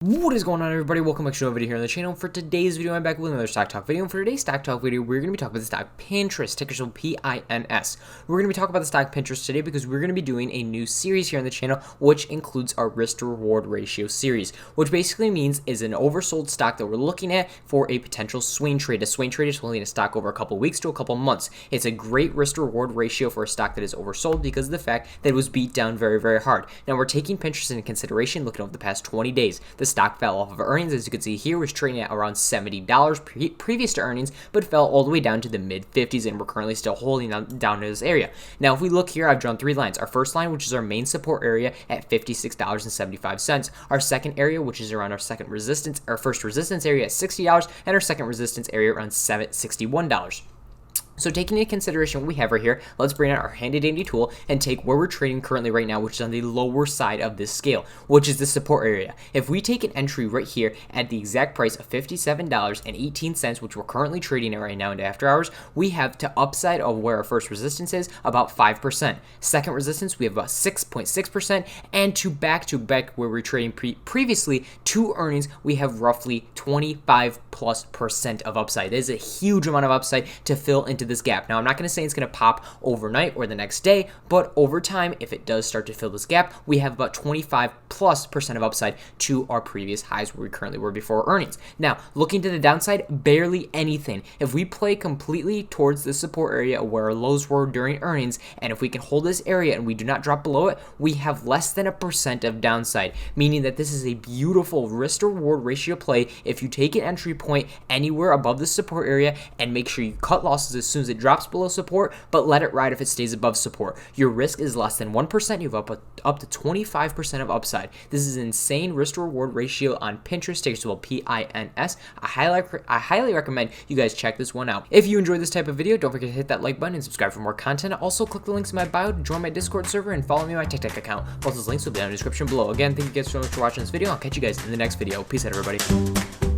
What is going on, everybody? Welcome back to another video here on the channel. For today's video, I'm back with another stock talk video. And for today's stock talk video, we're going to be talking about the stock Pinterest, ticker symbol PINS. We're going to be talking about the stock Pinterest today because we're going to be doing a new series here on the channel, which includes our risk to reward ratio series, which basically means is an oversold stock that we're looking at for a potential swing trade. A swing trade is holding a stock over a couple weeks to a couple months. It's a great risk to reward ratio for a stock that is oversold because of the fact that it was beat down very, very hard. Now, we're taking Pinterest into consideration, looking over the past 20 days. The stock fell off of earnings, as you can see here, was trading at around $70 previous to earnings, but fell all the way down to the mid 50s, and we're currently still holding down to this area. Now, if we look here, I've drawn three lines. Our first line, which is our main support area at $56.75. Our second area, which is around our first resistance area at $60, and our second resistance area around $61. So taking into consideration what we have right here, let's bring out our handy dandy tool and take where we're trading currently right now, which is on the lower side of this scale, which is the support area. If we take an entry right here at the exact price of $57.18, which we're currently trading at right now into after hours, we have to upside of where our first resistance is about 5%. Second resistance, we have about 6.6%, and to back where we're trading previously to earnings, we have roughly 25+% of upside. That is a huge amount of upside to fill into this gap. Now, I'm not going to say it's going to pop overnight or the next day, but over time, if it does start to fill this gap, we have about 25+% of upside to our previous highs where we currently were before earnings. Now, looking to the downside, barely anything. If we play completely towards the support area where our lows were during earnings, and if we can hold this area and we do not drop below it, we have less than 1% of downside, meaning that this is a beautiful risk to reward ratio play if you take an entry point anywhere above the support area and make sure you cut losses as soon as it drops below support, but let it ride if it stays above support. Your risk is less than 1%. You have up to 25% of upside. This is an insane risk to reward ratio on Pinterest, ticker symbol PINS. I highly recommend you guys check this one out. If you enjoyed this type of video, don't forget to hit that like button and subscribe for more content. Also, click the links in my bio to join my Discord server and follow me on my TikTok account. Both those links will be down in the description below. Again, thank you guys so much for watching this video. I'll catch you guys in the next video. Peace out, everybody.